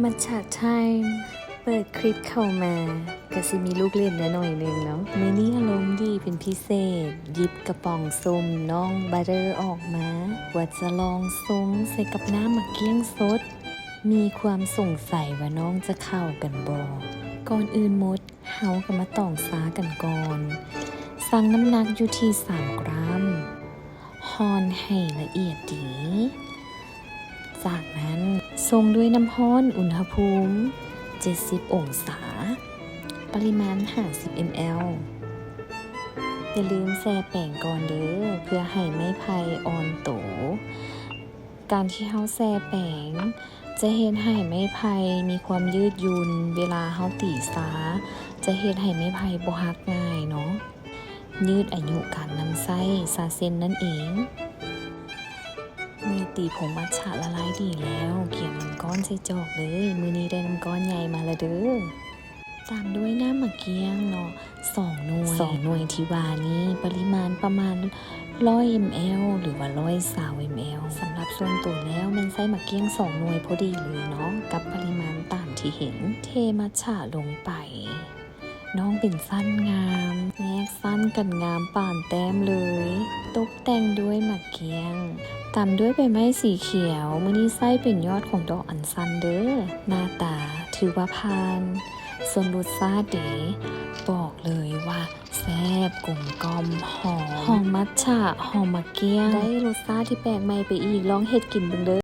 มัทฉะไทม์เปิดคลิปเข้ามาก็สิมีลูกเล่นหน่อยนึงเนาะมื้อนี้อารมณ์ดีเป็นพิเศษหยิบกระป๋องส้มน้องบัตเตอร์ออกมาว่าจะลองซงใส่กับน้ำมะเกี้ยงสดมีความสงสัยว่าน้องจะเข้ากันบ่ก่อนอื่นหมดเฮาก็มาต้องซากันก่อนสั่งน้ำหนักอยู่ที่3 กรัมฮอนให้ละเอียดดีจากนั้นทรงด้วยน้ำร้อนอุณหภูมิ70 องศาปริมาณ50 ml อย่าลืมแช่แป้งก่อนเด้อเพื่อให้ไม้ไผ่อ่อนโตการที่เฮาแช่แป้งจะเฮ็ดให้ไม้ไผ่มีความยืดหยุ่นเวลาเฮาตีซาจะเฮ็ดให้ไม้ไผ่บ่หักง่ายเนาะยืดอายุการนำไส้ซาเซนนั่นเองมีตีผงมัทฉะละลายดีแล้วเกี่ยน้ำก้อนใส่จอกเลยมื้อนี้ได้น้ำก้อนใหญ่มาแล้วเด้อตามด้วยน้ำมะเกียงเนาะ2 หน่วยที่ว่านี้ปริมาณประมาณ100 ml หรือว่า120 ml สำหรับส่วนตัวแล้วมันใส่มะเกียง2 หน่วยพอดีเลยเนาะกับปริมาณตามที่เห็นเทมัทฉะลงไปน้องเป็นสั้นงามแยกสั้นกันงามป่านแต้มเลยตกแต่งด้วยมะเกียงตามด้วยใบไม้สีเขียวมื้อนี้ไส้เป็นยอดของดอกอัญชันเด้อหน้าตาถือว่าผ่านส่วนรสชาติเด๋บอกเลยว่าแซ่บกลมกล่อมหอมมัทฉะหอมมะเกียงได้รสชาติที่แปลกใหม่ไปอีกลองเฮ็ดกินเบิ่งเด้อ